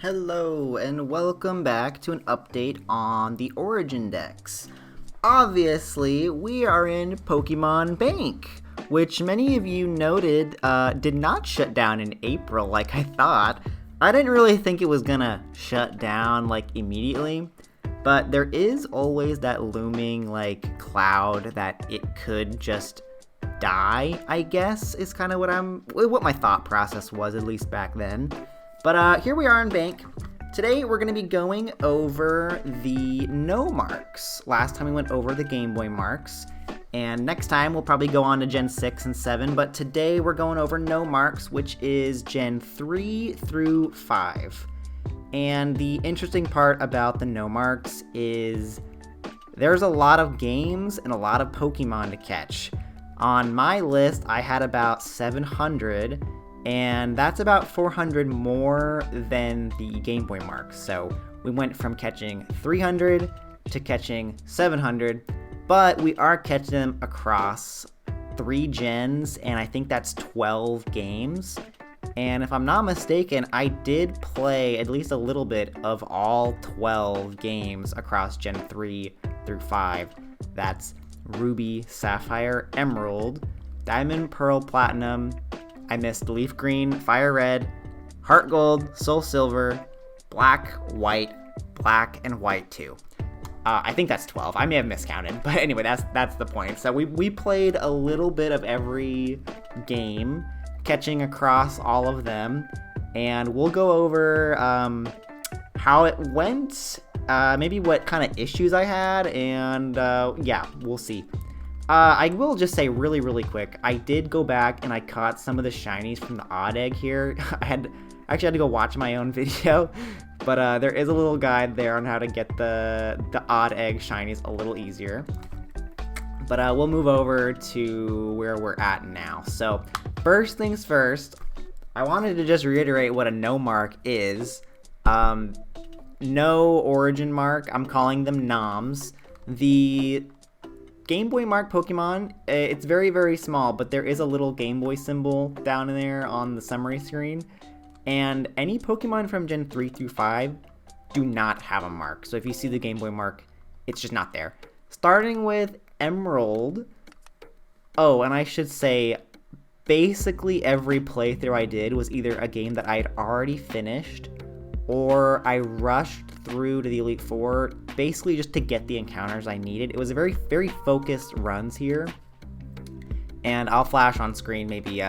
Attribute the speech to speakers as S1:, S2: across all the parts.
S1: Hello and welcome back to an update on the Origin Dex. Obviously, we are in Pokemon Bank, which many of you noted did not shut down in April like I thought. I didn't really think it was gonna shut down like immediately, but there is always that looming like cloud that it could just die, I guess, is kind of what my thought process was, at least back then. But here we are in Bank. Today we're going to be going over the No marks. Last time we went over the Game Boy marks. And next time we'll probably go on to Gen 6 and 7. But today we're going over No marks, which is Gen 3 through 5. And the interesting part about the No marks is there's a lot of games and a lot of Pokemon to catch. On my list, I had about 700. And that's about 400 more than the Game Boy marks. So we went from catching 300 to catching 700, but we are catching them across 3 gens, and I think that's 12 games. And if I'm not mistaken, I did play at least a little bit of all 12 games across Gen 3 through 5. That's Ruby, Sapphire, Emerald, Diamond, Pearl, Platinum. I missed Leaf Green, Fire Red, HeartGold, SoulSilver, Black, White, Black, and White 2. I think that's 12. I may have miscounted, but anyway, that's the point. So we played a little bit of every game, catching across all of them, and we'll go over how it went, maybe what kind of issues I had, and yeah, we'll see. I will just say really quick, I did go back and I caught some of the shinies from the odd egg here. I actually had to go watch my own video, but there is a little guide there on how to get the odd egg shinies a little easier. But we'll move over to where we're at now. So first things first, I wanted to just reiterate what a no mark is. No origin mark, I'm calling them noms. The Game Boy mark Pokemon, it's very small, but there is a little Game Boy symbol down in there on the summary screen. And any Pokemon from Gen 3 through 5 do not have a mark. So if you see the Game Boy mark, it's just not there. Starting with Emerald. Oh, and I should say, basically every playthrough I did was either a game that I had already finished, or I rushed through to the Elite Four, basically just to get the encounters I needed. It was a very focused runs here, and I'll flash on screen maybe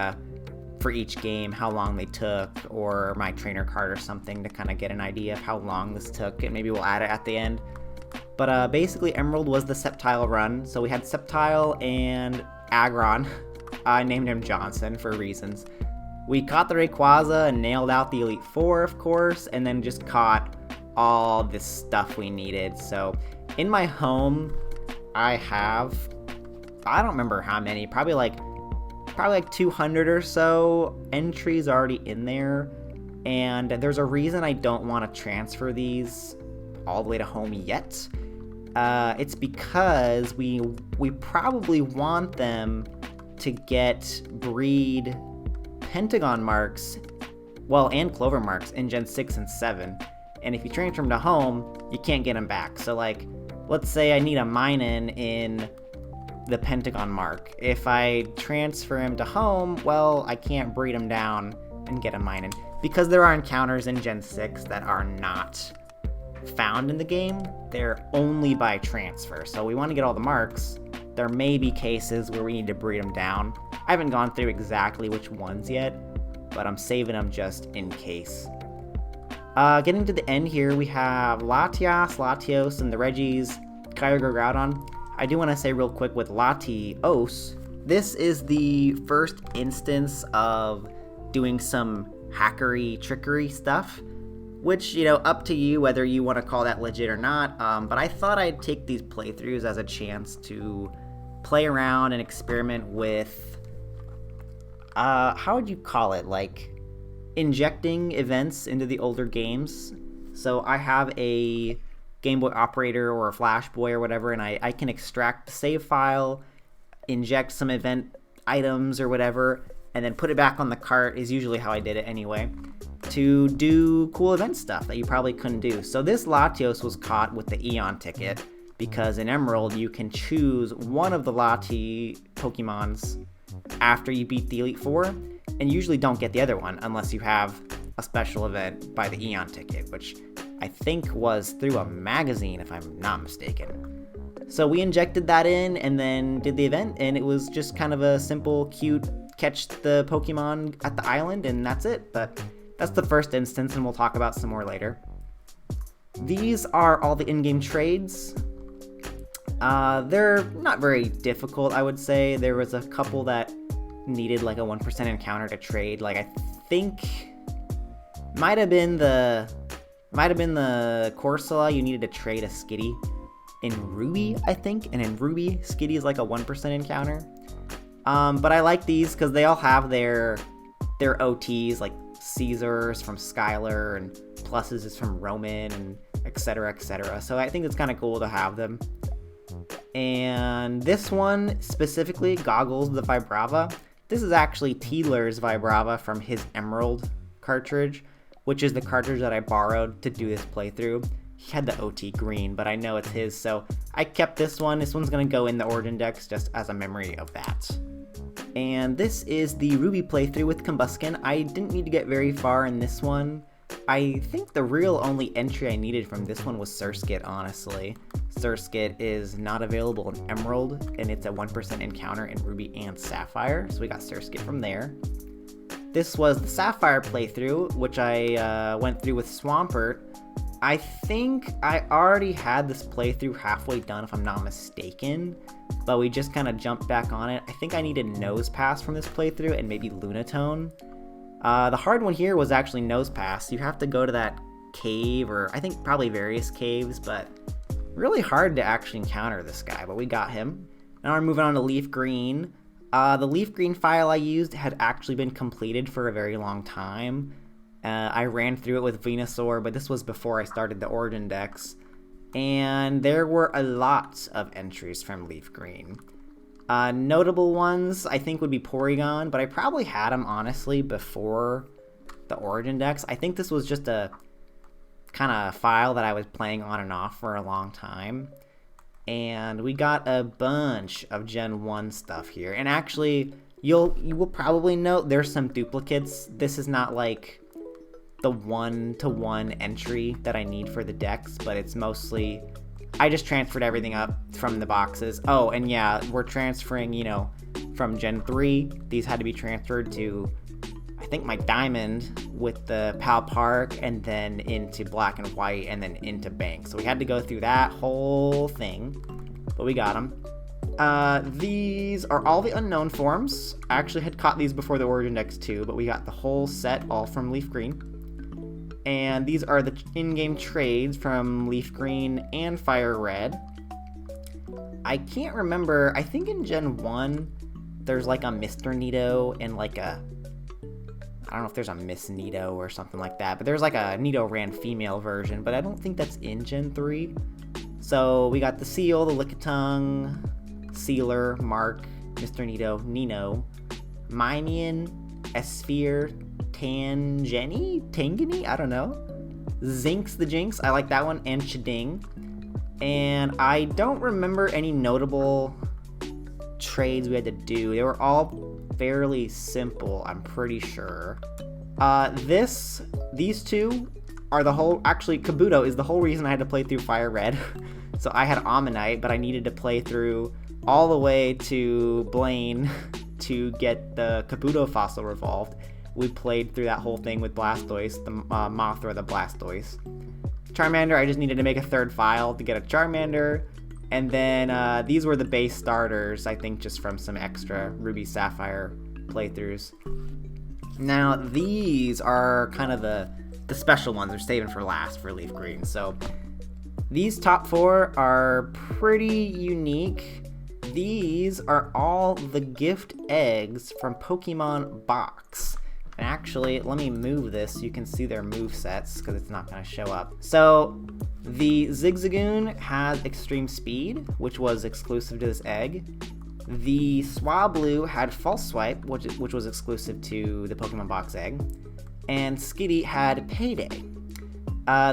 S1: for each game how long they took, or my trainer card or something, to kind of get an idea of how long this took, and maybe we'll add it at the end. But basically Emerald was the Sceptile run, so we had Sceptile and Aggron. I named him Johnson for reasons. We caught the Rayquaza and nailed out the Elite Four, of course, and then just caught all this stuff we needed. So in my home, I don't remember how many, probably like 200 or so entries already in there. And there's a reason I don't want to transfer these all the way to home yet. It's because we probably want them to breed Pentagon marks, well, and Clover marks in Gen 6 and 7. And if you transfer them to home, you can't get them back. So like, let's say I need a Minun in the Pentagon mark. If I transfer him to home, well, I can't breed him down and get a Minun, because there are encounters in Gen 6 that are not found in the game. They're only by transfer. So we want to get all the marks. There may be cases where we need to breed them down. I haven't gone through exactly which ones yet, but I'm saving them just in case. Getting to the end here, we have Latias, Latios, and the Regis, Kyogre, Groudon. I do want to say real quick with Latios, this is the first instance of doing some hackery, trickery stuff, which, you know, up to you whether you want to call that legit or not, but I thought I'd take these playthroughs as a chance to play around and experiment with, how would you call it, like, injecting events into the older games. So I have a Game Boy Operator or a Flash Boy or whatever, and I can extract the save file, inject some event items or whatever, and then put it back on the cart is usually how I did it anyway, to do cool event stuff that you probably couldn't do. So this Latios was caught with the Eon ticket, because in Emerald you can choose one of the Lati Pokemons after you beat the Elite Four, and usually don't get the other one unless you have a special event by the Eon ticket, which I think was through a magazine if I'm not mistaken. So we injected that in and then did the event, and it was just kind of a simple, cute catch the Pokemon at the island, and that's it. But that's the first instance, and we'll talk about some more later. These are all the in-game trades. They're not very difficult, I would say. There was a couple that needed like a 1% encounter to trade. Like I think might have been the Corsola. You needed to trade a Skitty in Ruby, I think, and in Ruby, Skitty is like a 1% encounter. But I like these because they all have their OTs, like Caesar's from Skylar and pluses is from Roman and etc, etc. So I think it's kind of cool to have them. And this one specifically, Goggles the Vibrava. This is actually Teeler's Vibrava from his Emerald cartridge, which is the cartridge that I borrowed to do this playthrough. He had the OT green, but I know it's his, so I kept this one. This one's gonna go in the Origin Dex just as a memory of that. And this is the Ruby playthrough with Combuskin. I didn't need to get very far in this one. I think the real only entry I needed from this one was Surskit, honestly. Surskit is not available in Emerald, and it's a 1% encounter in Ruby and Sapphire, so we got Surskit from there. This was the Sapphire playthrough, which I went through with Swampert. I think I already had this playthrough halfway done, if I'm not mistaken, but we just kind of jumped back on it. I think I needed Nose Pass from this playthrough and maybe Lunatone. The hard one here was actually Nose Pass. You have to go to that cave, or I think probably various caves, but really hard to actually encounter this guy, but we got him. Now we're moving on to Leaf Green. The Leaf Green file I used had actually been completed for a very long time. I ran through it with Venusaur, but this was before I started the Origin Dex, and there were a lot of entries from Leaf Green. Notable ones I think would be Porygon, but I probably had him honestly before the Origin Dex. I think this was just a kind of file that I was playing on and off for a long time. And we got a bunch of Gen 1 stuff here. And actually, you will probably note there's some duplicates. This is not like the one-to-one entry that I need for the Dex, but it's mostly, I just transferred everything up from the boxes. Oh, and yeah, we're transferring, you know, from Gen 3. These had to be transferred to, I think, my Diamond with the Pal Park, and then into Black and White, and then into Bank. So we had to go through that whole thing, but we got them. These are all the unknown forms. I actually had caught these before the Origin Dex too, but we got the whole set all from Leaf Green. And these are the in-game trades from Leaf Green and Fire Red. I can't remember, I think in Gen 1, there's like a Mr. Nido and like a, I don't know if there's a Miss Nido or something like that, but there's like a Nidoran female version, but I don't think that's in Gen 3. So we got the Seal, the Lickitung, Sealer, Mark, Mr. Nido, Nino, Mimian, Esphere, Tangeny, I don't know. Zinx the Jinx, I like that one, and Chiding. And I don't remember any notable trades we had to do. They were all fairly simple, I'm pretty sure. These two are the whole, actually Kabuto is the whole reason I had to play through Fire Red. So I had Ammonite, but I needed to play through all the way to Blaine to get the Kabuto fossil revolved. We played through that whole thing with Blastoise, the Mothra, the Blastoise. Charmander, I just needed to make a third file to get a Charmander. And then these were the base starters, I think just from some extra Ruby Sapphire playthroughs. Now, these are kind of the special ones. They're saving for last for Leaf Green. So these top four are pretty unique. These are all the gift eggs from Pokemon Box. And actually, let me move this so you can see their move sets, because it's not going to show up. So the Zigzagoon has extreme speed, which was exclusive to this egg. The Swablu had false swipe, which was exclusive to the Pokemon Box egg. and Skitty had Payday.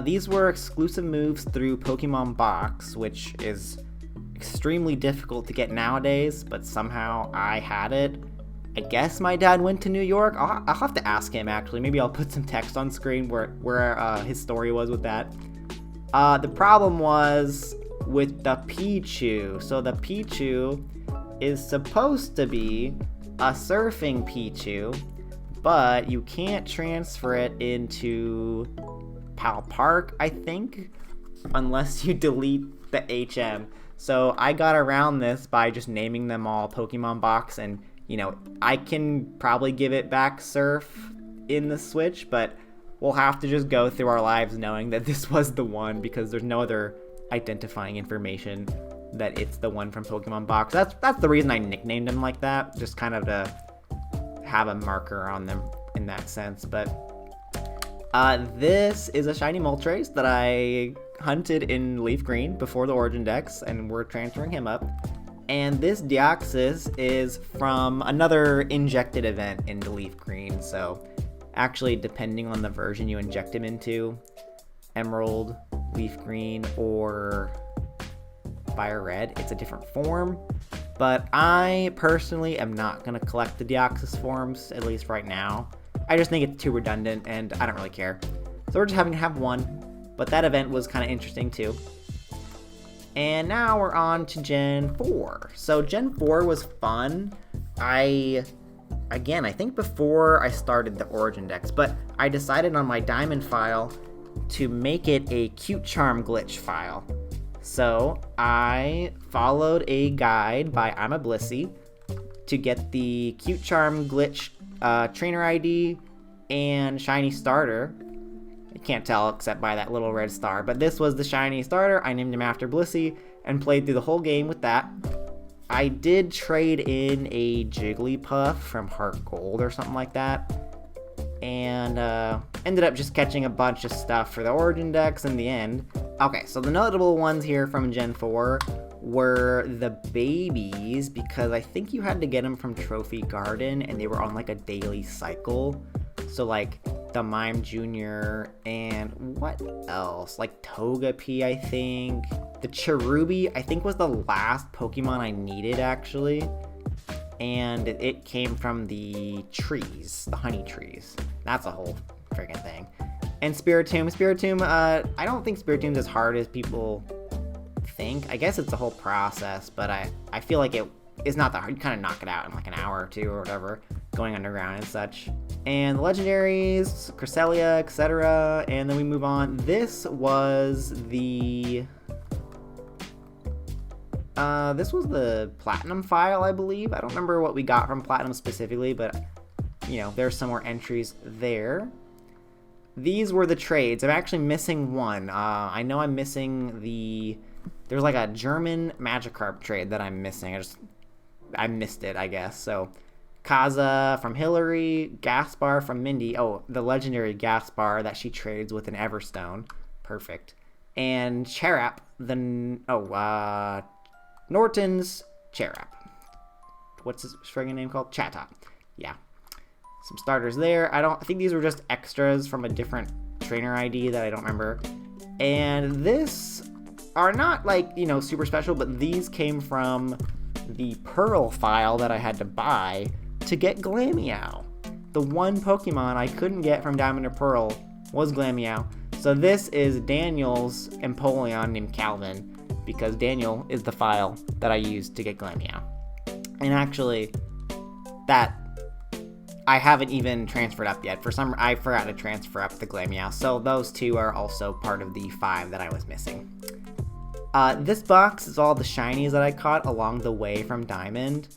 S1: These were exclusive moves through Pokemon Box, which is extremely difficult to get nowadays, but somehow I had it. I guess my dad went to New York. I'll have to ask him, actually. Maybe I'll put some text on screen where his story was with that. The problem was with the Pichu. So the Pichu is supposed to be a surfing Pichu, but you can't transfer it into Pal Park, I think, unless you delete the HM. So I got around this by just naming them all Pokemon Box, and you know, I can probably give it back Surf in the Switch, but we'll have to just go through our lives knowing that this was the one, because there's no other identifying information that it's the one from Pokemon Box. That's the reason I nicknamed them like that, just kind of to have a marker on them in that sense. But this is a shiny Moltres that I hunted in Leaf Green before the Origin Dex, and we're transferring him up. And this Deoxys is from another injected event into Leaf Green, so actually depending on the version you inject him into, Emerald, Leaf Green, or Fire Red, it's a different form. But I personally am not going to collect the Deoxys forms, at least right now. I just think it's too redundant and I don't really care. So we're just having to have one, but that event was kind of interesting too. And now we're on to Gen 4. So Gen 4 was fun. I think before I started the Origin Dex, but I decided on my Diamond file to make it a Cute Charm glitch file. So I followed a guide by I'm a Blissey to get the Cute Charm glitch trainer ID and shiny starter. I can't tell except by that little red star, but this was the shiny starter. I named him after Blissey and played through the whole game with that. I did trade in a Jigglypuff from HeartGold or something like that, and ended up just catching a bunch of stuff for the Origin Dex in the end. Okay, so the notable ones here from Gen 4 were the babies, because I think you had to get them from Trophy Garden, and they were on like a daily cycle. So like the Mime Jr. and what else? Like Togepi, I think. The Cherubi, I think, was the last Pokemon I needed, actually. And it came from the trees, the honey trees. That's a whole freaking thing. And Spiritomb. Spiritomb, I don't think Spiritomb's as hard as people think. I guess it's a whole process, but I feel like it is not that hard. You kind of knock it out in like an hour or two or whatever, going underground and such. And the legendaries, Cresselia, etc. And then we move on. This was the Platinum file, I believe. I don't remember what we got from Platinum specifically, but you know, there's some more entries there. These were the trades. I'm actually missing one. I know I'm missing there's like a German Magikarp trade that I'm missing. I missed it, I guess. So Kaza from Hillary, Gaspar from Mindy. Oh, the legendary Gaspar that she trades with an Everstone. Perfect. And Cherap, Norton's Cherap. What's his friggin' name called? Chatot. Yeah. Some starters there. I think these were just extras from a different trainer ID that I don't remember. And this are not like, you know, super special, but these came from the Pearl file that I had to buy to get Glameow. The one Pokemon I couldn't get from Diamond or Pearl was Glameow. So this is Daniel's Empoleon named Calvin, because Daniel is the file that I used to get Glameow. And actually, that I haven't even transferred up yet. I forgot to transfer up the Glameow. So those two are also part of the 5 that I was missing. This box is all the shinies that I caught along the way from Diamond.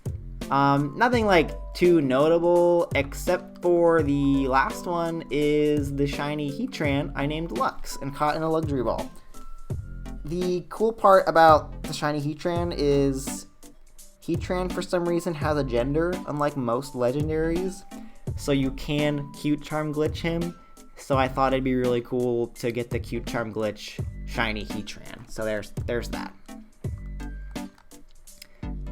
S1: Nothing like too notable, except for the last one is the shiny Heatran I named Lux and caught in a luxury ball. The cool part about the shiny Heatran is Heatran for some reason has a gender, unlike most legendaries, so you can Cute Charm glitch him. So I thought it'd be really cool to get the Cute Charm glitch shiny Heatran. So there's that.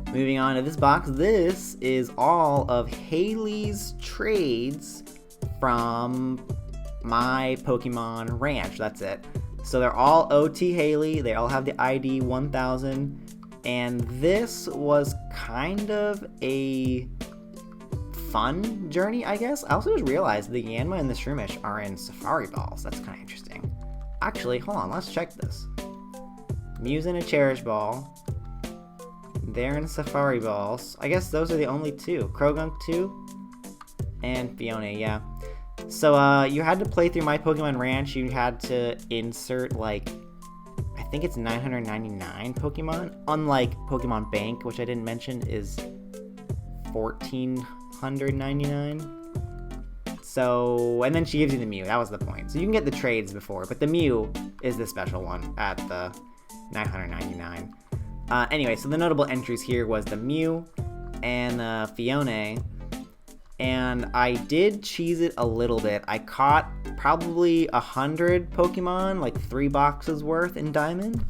S1: Moving on to this box, this is all of Haley's trades from my Pokemon Ranch. That's it. So they're all OT Haley. They all have the ID 1000. And this was kind of a fun journey, I guess. I also just realized the Yanma and the Shroomish are in Safari Balls. That's kind of interesting. Actually, hold on. Let's check this. Mew's in a Cherish Ball. They're in Safari Balls. I guess those are the only two. Krogunk 2 and Fiona, yeah. So you had to play through My Pokemon Ranch. You had to insert, like, I think it's 999 Pokemon. Unlike Pokemon Bank, which I didn't mention, is 1499. So, and then she gives you the Mew. That was the point. So you can get the trades before, but the Mew is the special one at the 999. Anyway, so the notable entries here was the Mew and the Fiona. And I did cheese it a little bit. I caught probably 100 Pokemon, like 3 boxes worth in Diamond.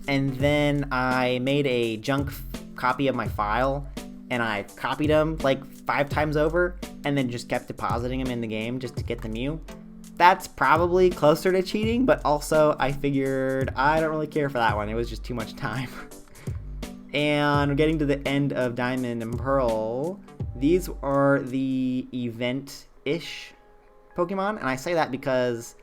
S1: And then I made a junk copy of my file, and I copied them like 5 times over, and then just kept depositing them in the game just to get the Mew. That's probably closer to cheating, but also I figured I don't really care for that one. It was just too much time. And we're getting to the end of Diamond and Pearl. These are the event-ish Pokemon, and I say that because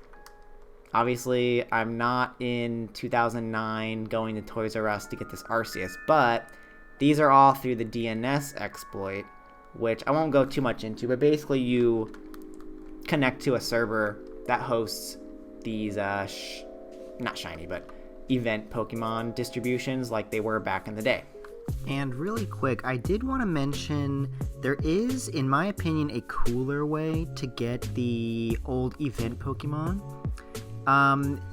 S1: obviously I'm not in 2009 going to Toys R Us to get this Arceus, but these are all through the DNS exploit, which I won't go too much into, but basically you connect to a server that hosts these, not shiny, but event Pokemon distributions like they were back in the day.
S2: And really quick, I did want to mention there is, in my opinion, a cooler way to get the old event Pokemon.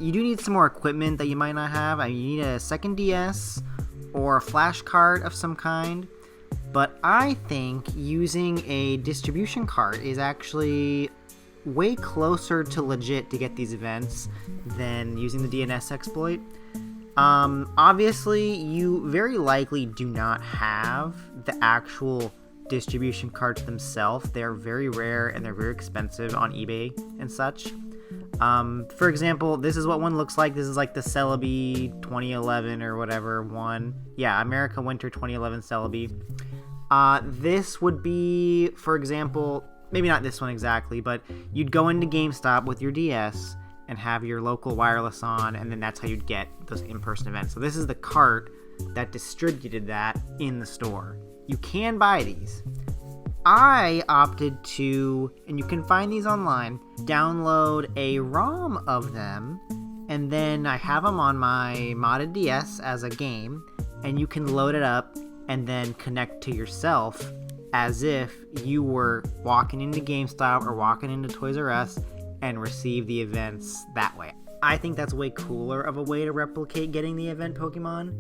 S2: You do need some more equipment that you might not have. I mean, you need a second DS or a flash card of some kind. But I think using a distribution cart is actually way closer to legit to get these events than using the DNS exploit. Obviously, you very likely do not have the actual distribution carts themselves. They're very rare and they're very expensive on eBay and such. For example, this is what one looks like. This is like the Celebi 2011 or whatever one. Yeah, America Winter 2011 Celebi. This would be, for example, maybe not this one exactly, but you'd go into GameStop with your DS and have your local wireless on, and then that's how you'd get those in-person events. So this is the cart that distributed that in the store. You can buy these. I opted to, and you can find these online, download a ROM of them, and then I have them on my modded DS as a game, and you can load it up and then connect to yourself as if you were walking into GameStop or walking into Toys R Us and receive the events that way. I think that's way cooler of a way to replicate getting the event Pokemon,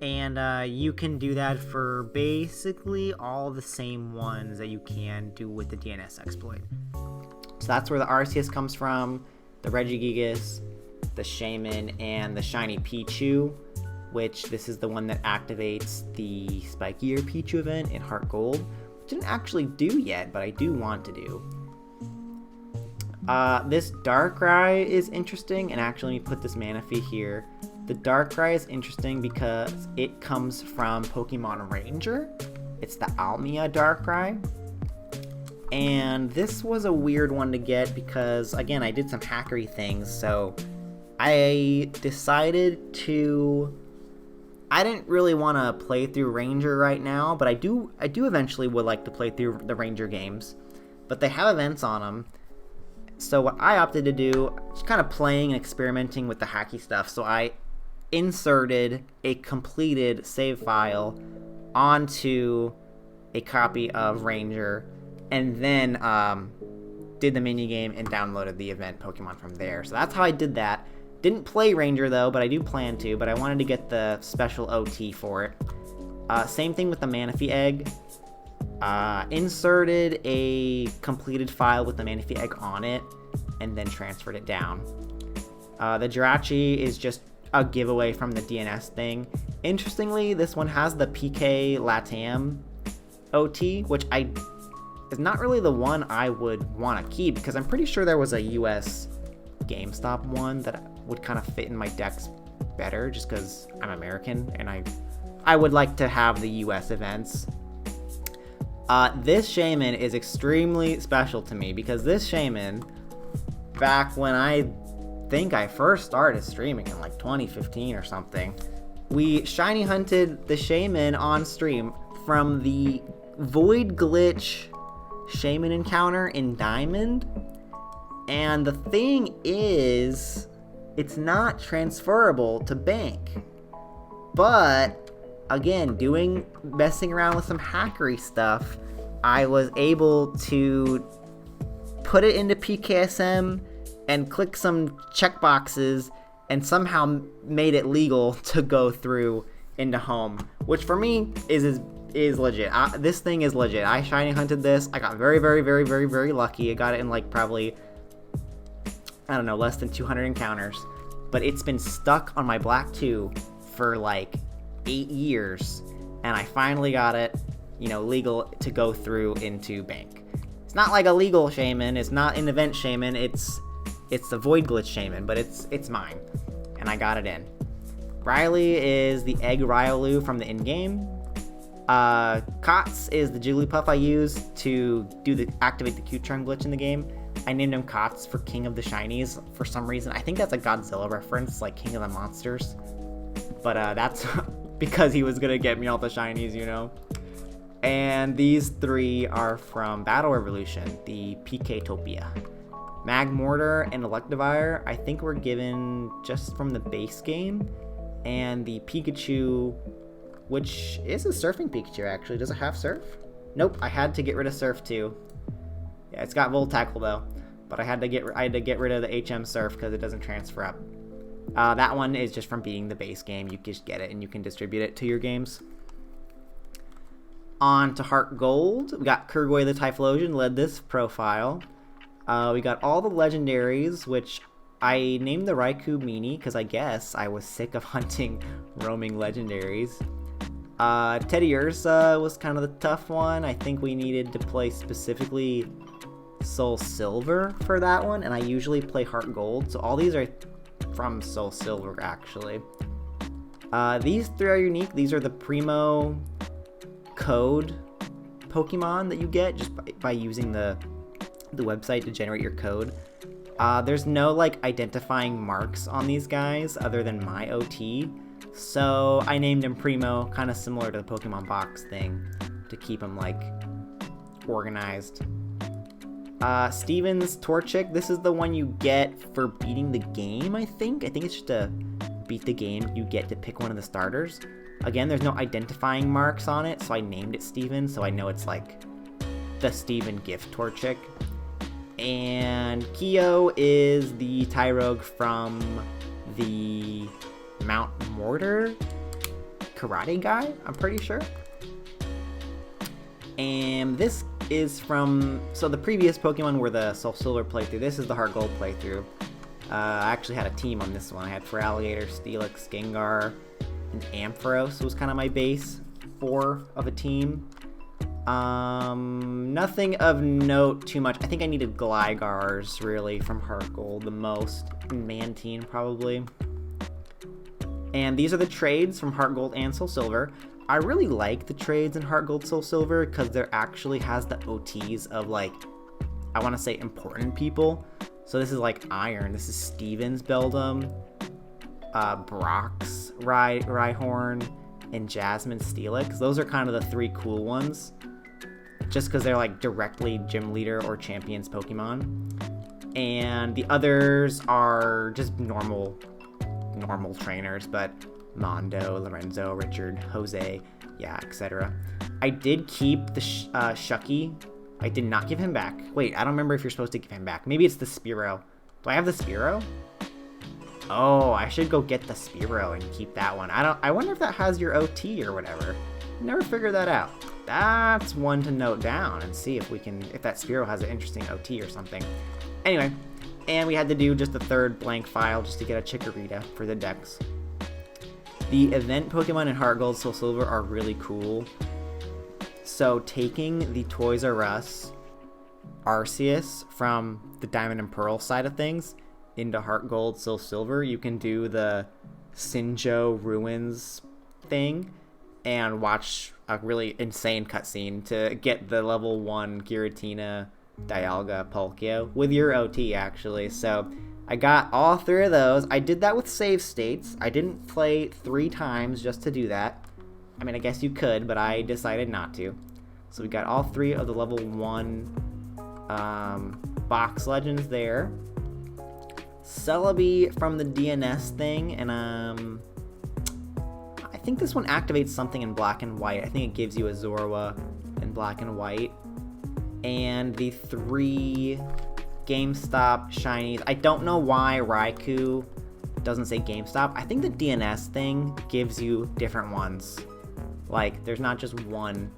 S2: and you can do that for basically all the same ones that you can do with the DNS exploit.
S1: So that's where the Arceus comes from, the Regigigas, the Shaman, and the Shiny Pichu, which this is the one that activates the spikier Pichu event in HeartGold, which I didn't actually do yet, but I do want to do. This Darkrai is interesting, and actually let me put this Manaphy here. The Darkrai is interesting because it comes from Pokemon Ranger. It's the Almia Darkrai. And this was a weird one to get because, again, I did some hackery things, so I decided to... I didn't really want to play through Ranger right now, but I do eventually would like to play through the Ranger games. But they have events on them. So what I opted to do, just kind of playing and experimenting with the hacky stuff. So I inserted a completed save file onto a copy of Ranger, and then did the minigame and downloaded the event Pokemon from there. So that's how I did that. Didn't play Ranger though, but I do plan to, but I wanted to get the special OT for it. Same thing with the Manaphy egg. Inserted a completed file with the Manaphy egg on it, and then transferred it down. The Jirachi is just a giveaway from the DNS thing. Interestingly, this one has the PK Latam OT, which I is not really the one I would want to keep, because I'm pretty sure there was a US GameStop one that would kind of fit in my decks better, just because I'm American and I would like to have the US events. This Shaman is extremely special to me, because this Shaman, back when I think I first started streaming in like 2015 or something, we shiny hunted the Shaman on stream from the Void Glitch Shaman encounter in Diamond. And the thing is, it's not transferable to Bank. But again, messing around with some hackery stuff, I was able to put it into PKSM and click some checkboxes and somehow made it legal to go through into home, which for me is legit. This thing is legit. I shiny hunted this. I got very, very, very, very, very lucky. I got it in like probably, I don't know, less than 200 encounters. But it's been stuck on my Black 2 for like 8 years, and I finally got it, legal to go through into Bank. It's not like a legal Shaman. It's not an event Shaman. It's the Void Glitch Shaman, but it's mine, and I got it in. Riley is the Egg Riolu from the in-game. Kotz is the Jigglypuff I use to activate the Q-Charm glitch in the game. I named him Kotz for King of the Shinies for some reason. I think that's a Godzilla reference, like King of the Monsters. But that's because he was gonna get me all the Shinies, And these 3 are from Battle Revolution, the PK-topia. Magmortar and Electivire, I think were given just from the base game. And the Pikachu, which is a surfing Pikachu actually. Does it have surf? Nope, I had to get rid of surf too. Yeah, it's got Volt Tackle though, but I had to get rid of the HM surf because it doesn't transfer up. That one is just from beating the base game. You just get it and you can distribute it to your games. On to HeartGold. We got Kurgoy the Typhlosion led this profile. We got all the legendaries, which I named the Raikou Mini because I guess I was sick of hunting roaming legendaries. Teddy Ursa was kind of the tough one. I think we needed to play specifically SoulSilver for that one, and I usually play HeartGold, so all these are from SoulSilver actually. These 3 are unique. These are the Primo code Pokemon that you get just by using the website to generate your code. There's no like identifying marks on these guys other than my OT, so I named him Primo, kind of similar to the Pokemon box thing to keep him like organized. Steven's Torchic, this is the one you get for beating the game, I think it's just to beat the game you get to pick one of the starters. Again, there's no identifying marks on it, so I named it Steven, so I know it's like the Steven gift Torchic. And Kyo is the Tyrogue from the Mount Mortar karate guy, I'm pretty sure. And this is from, so the previous Pokemon were the SoulSilver playthrough. This is the HeartGold playthrough. I actually had a team on this one. I had Feraligatr, Steelix, Gengar, and Ampharos was kind of my base 4 of a team. Nothing of note too much. I think I needed Glygars really from HeartGold the most. Mantine probably. And these are the trades from HeartGold and SoulSilver. I really like the trades in HeartGold SoulSilver because there actually has the OTs of like, I want to say important people. So this is like Iron. This is Steven's Beldum, Brock's Rhyhorn, and Jasmine Steelix. Those are kind of the 3 cool ones, just because they're like directly gym leader or champions Pokemon. And the others are just normal trainers, but Mondo, Lorenzo, Richard, Jose, yeah, etc. I did keep the Shucky. I did not give him back. Wait, I don't remember if you're supposed to give him back. Maybe it's the Spearow. Do I have the Spearow? Oh, I should go get the Spearow and keep that one. I wonder if that has your OT or whatever. Never figured that out. That's one to note down and see if that Spearow has an interesting OT or something. Anyway, and we had to do just the 3rd blank file just to get a Chikorita for the Dex. The event Pokemon in HeartGold SoulSilver are really cool. So taking the Toys R Us
S2: Arceus from the Diamond and Pearl side of things into HeartGold, SoulSilver, you can do the Sinjo Ruins thing and watch a really insane cutscene to get the level 1 Giratina Dialga Palkia with your OT, actually. So I got all 3 of those. I did that with save states. I didn't play 3 times just to do that. I mean, I guess you could, but I decided not to. So we got all 3 of the level 1 box legends there. Celebi from the DNS thing, and I think this one activates something in black and white. I think it gives you a Zorua in black and white. And the 3 GameStop shinies. I don't know why Raikou doesn't say GameStop. I think the DNS thing gives you different ones. Like, there's not just one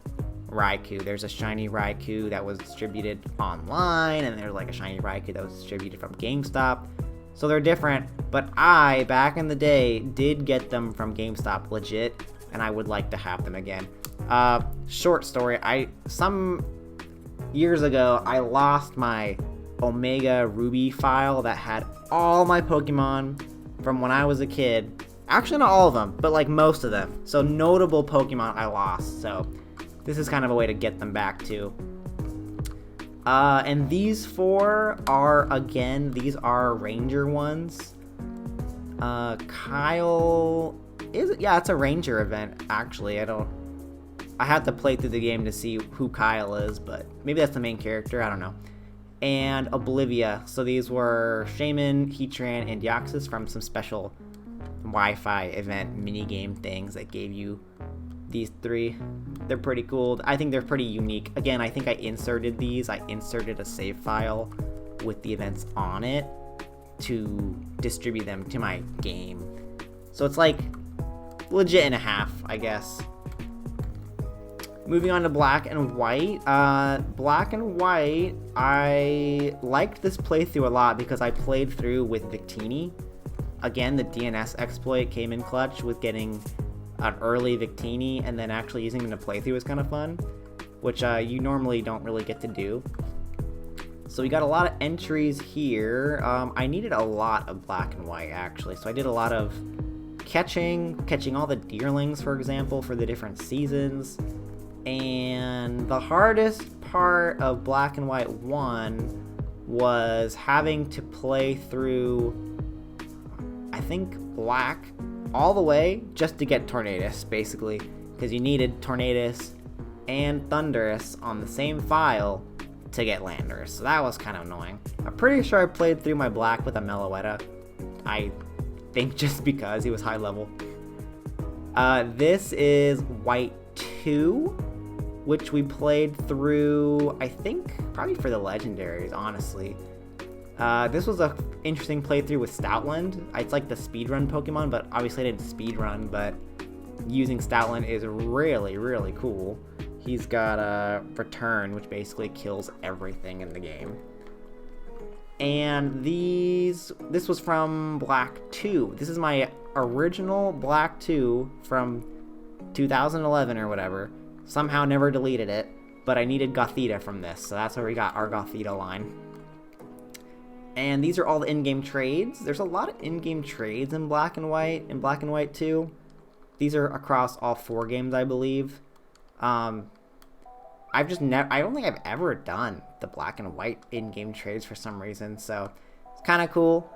S2: Raikou. There's a shiny Raikou that was distributed online, and there's like a shiny Raikou that was distributed from GameStop. So they're different, but I, back in the day, did get them from GameStop legit, and I would like to have them again. Short story, some years ago, I lost my Omega Ruby file that had all my Pokemon from when I was a kid. Actually, not all of them, but like most of them. So notable Pokemon I lost, so this is kind of a way to get them back too. And these 4 are, again, these are Ranger ones. Kyle, yeah, it's a Ranger event, actually. I have to play through the game to see who Kyle is, but maybe that's the main character, I don't know. And Oblivia, so these were Shaman, Heatran, and Deoxys from some special Wi-Fi event minigame things that gave you these 3. They're pretty cool. I think they're pretty unique. Again, I think I inserted these. I inserted a save file with the events on it to distribute them to my game. So it's like legit and a half, I guess. Moving on to Black and White. Black and White, I liked this playthrough a lot because I played through with Victini. Again, the DNS exploit came in clutch with getting an early Victini, and then actually using them to playthrough was kind of fun, which you normally don't really get to do. So we got a lot of entries here. I needed a lot of Black and White, actually, so I did a lot of catching all the deerlings, for example, for the different seasons. And the hardest part of Black and White 1 was having to play through, I think, Black all the way just to get Tornadus, basically, because you needed Tornadus and Thundurus on the same file to get Landorus, so that was kind of annoying. I'm pretty sure I played through my Black with a Meloetta. I think just because he was high level. This is White 2, which we played through, I think, probably for the legendaries, honestly. This was an interesting playthrough with Stoutland. It's like the speedrun Pokemon, but obviously I didn't speedrun, but using Stoutland is really, really cool. He's got a Return, which basically kills everything in the game. And this was from Black 2. This is my original Black 2 from 2011 or whatever. Somehow never deleted it, but I needed Gothita from this, so that's where we got our Gothita line. And these are all the in-game trades. There's a lot of in-game trades in Black and White, 2. These are across all 4 games, I believe. I don't think I've ever done the Black and White in-game trades for some reason, so it's kind of cool.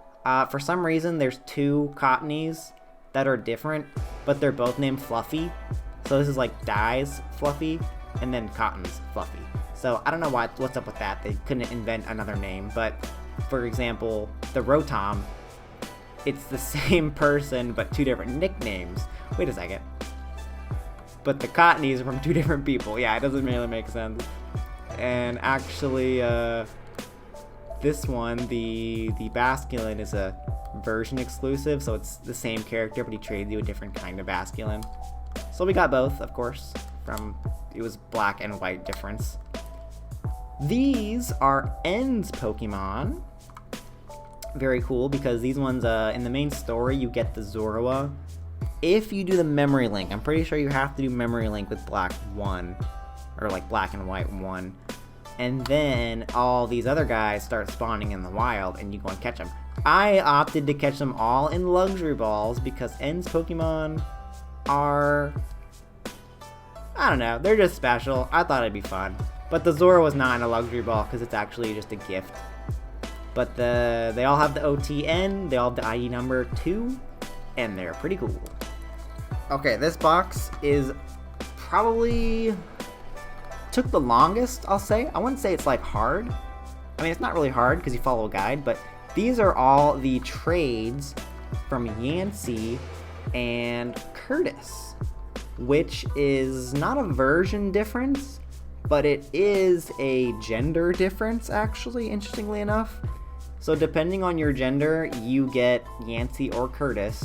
S2: For some reason, there's 2 Cottonies that are different, but they're both named Fluffy. So this is like Dye's Fluffy, and then Cotton's Fluffy. So I don't know what's up with that. They couldn't invent another name, but for example, the Rotom, it's the same person, but 2 different nicknames. Wait a second. But the Cottonies are from 2 different people. Yeah, it doesn't really make sense. And actually, this one, the Basculin, is a version exclusive, so it's the same character, but he trades you a different kind of Basculin. So we got both, of course, it was Black and White difference. These are Ends Pokemon. Very cool, because these ones, in the main story, you get the Zorua. If you do the Memory Link, I'm pretty sure you have to do Memory Link with Black 1, or like Black and White 1.
S1: and then all these other guys start spawning in the wild, and you go and catch them. I opted to catch them all in luxury balls because End's Pokemon are, I don't know, they're just special. I thought it'd be fun. But the Zora was not in a luxury ball because it's actually just a gift. But they all have the OTN, they all have the ID number 2, and they're pretty cool. Okay, this box is probably took the longest, I'll say. I wouldn't say it's like hard. I mean, it's not really hard because you follow a guide, but these are all the trades from Yancey and Curtis, which is not a version difference, but it is a gender difference, actually, interestingly enough. So depending on your gender, you get Yancey or Curtis,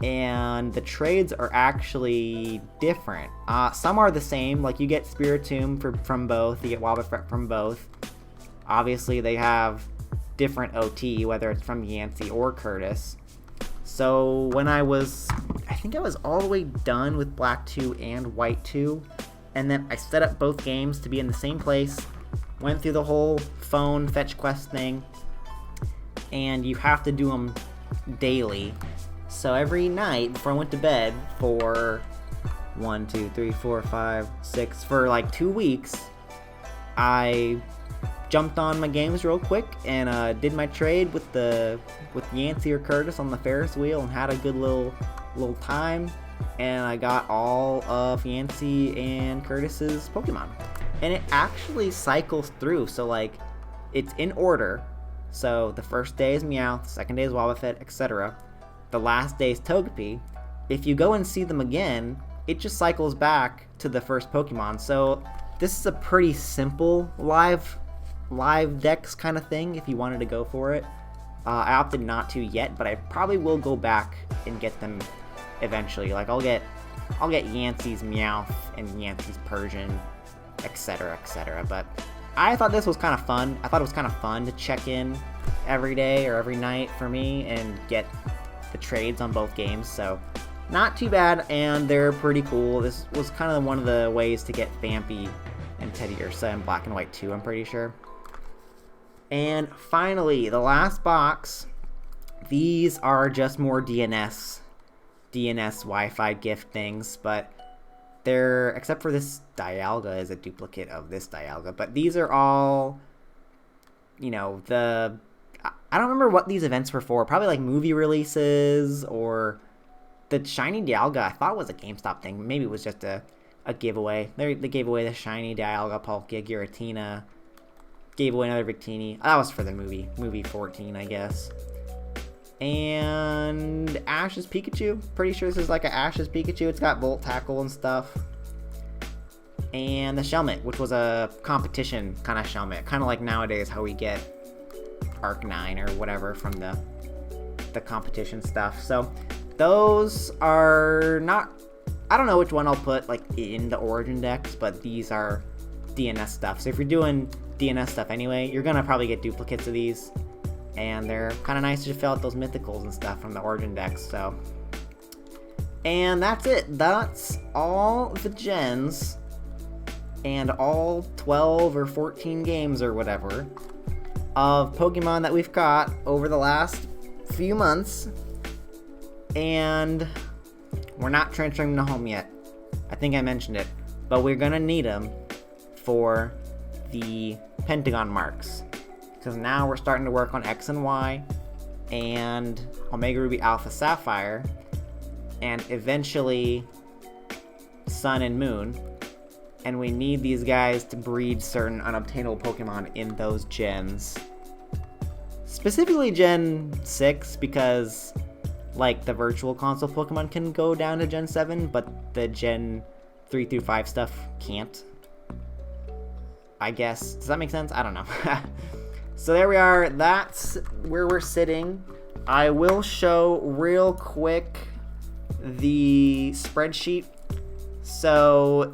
S1: and the trades are actually different. Some are the same, like you get Spiritomb from both, you get Wobbuffet from both. Obviously, they have different OT, whether it's from Yancey or Curtis. So when I think I was all the way done with Black 2 and White 2, and then I set up both games to be in the same place, went through the whole phone fetch quest thing, and you have to do them daily. So every night before I went to bed for 1, 2, 3, 4, 5, 6, for like 2 weeks, I jumped on my games real quick and did my trade with Yancey or Curtis on the Ferris wheel and had a good little time, and I got all of Yancey and Curtis's Pokemon. And it actually cycles through, so like it's in order. So the first day is Meowth, the second day is Wobbuffet, etc. The last day is Togepi. If you go and see them again, it just cycles back to the first Pokemon. So this is a pretty simple live dex kind of thing if you wanted to go for it. I opted not to yet, but I probably will go back and get them eventually. Like I'll get Yancey's Meowth and Yancey's Persian, etc., etc. But I thought this was kind of fun. I thought it was kind of fun to check in every day or every night for me and get the trades on both games. So not too bad, and they're pretty cool. This was kind of one of the ways to get Vampy and Teddiursa in Black and White 2, I'm pretty sure. And finally, the last box. These are just more DNS Wi-Fi gift things, but they're, except for this Dialga is a duplicate of this Dialga, but these are all, you know, I don't remember what these events were for. Probably like movie releases, or the shiny Dialga I thought was a GameStop thing. Maybe it was just a giveaway. They gave away the shiny Dialga, Palkia, Giratina. Gave away another Victini. That was for the movie 14, I guess. And Ash's Pikachu. Pretty sure this is like an Ash's Pikachu. It's got Volt Tackle and stuff. And the Shelmet, which was a competition kind of Shelmet. Kind of like nowadays how we get Arcanine or whatever from the competition stuff. So those are not, I don't know which one I'll put like in the Origin Dex, but these are DNS stuff. So if you're doing DNS stuff anyway, you're gonna probably get duplicates of these, and they're kind of nice to fill out those mythicals and stuff from the Origin Dex. So, and that's it. That's all the gens and all 12 or 14 games or whatever of Pokemon that we've caught over the last few months, and we're not transferring them to home yet. I think I mentioned it, but we're gonna need them for the Pentagon marks, because now we're starting to work on X and Y and Omega Ruby Alpha Sapphire, and eventually Sun and Moon, and we need these guys to breed certain unobtainable Pokemon in those gens. Specifically Gen 6, because like the Virtual Console Pokemon can go down to Gen 7, but the Gen 3 through 5 stuff can't, I guess. Does that make sense? I don't know. So there we are. That's where we're sitting. I will show real quick the spreadsheet. So,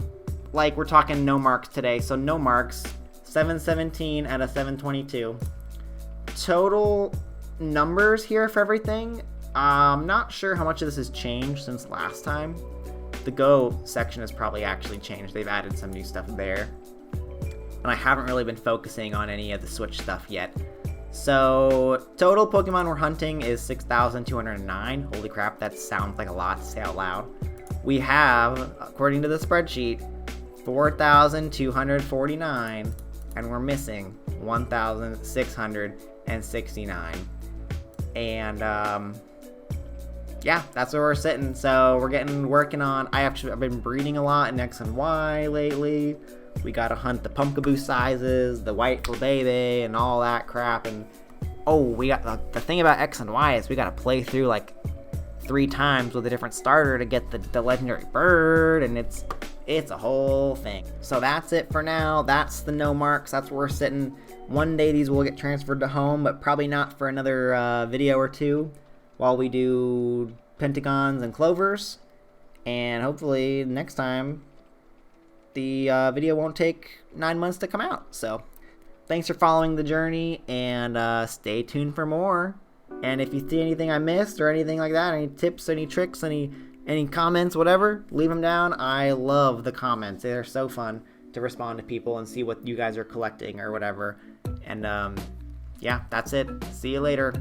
S1: like, we're talking no marks today. So no marks, 717 out of 722. Total numbers here for everything. I'm not sure how much of this has changed since last time. The Go section has probably actually changed. They've added some new stuff there. and I haven't really been focusing on any of the Switch stuff yet. So, total Pokemon we're hunting is 6,209. Holy crap, that sounds like a lot to say out loud. We have, according to the spreadsheet, 4,249, and we're missing 1,669. And, yeah, that's where we're sitting. So, we're working on, I've been breeding a lot in X and Y lately. We gotta hunt the Pumpkaboo sizes, the white for baby, and all that crap. And we got the thing about X and Y is we gotta play through like 3 times with a different starter to get the legendary bird, and it's a whole thing. So that's it for now. That's the no marks. That's where we're sitting. One day these will get transferred to home, but probably not for another video or two while we do pentagons and clovers. And hopefully next time the video won't take 9 months to come out. So thanks for following the journey, and stay tuned for more. And if you see anything I missed or anything like that, any tips, any tricks, any comments, whatever, leave them down. I love the comments. They're so fun to respond to people and see what you guys are collecting or whatever. And yeah, that's it. See you later.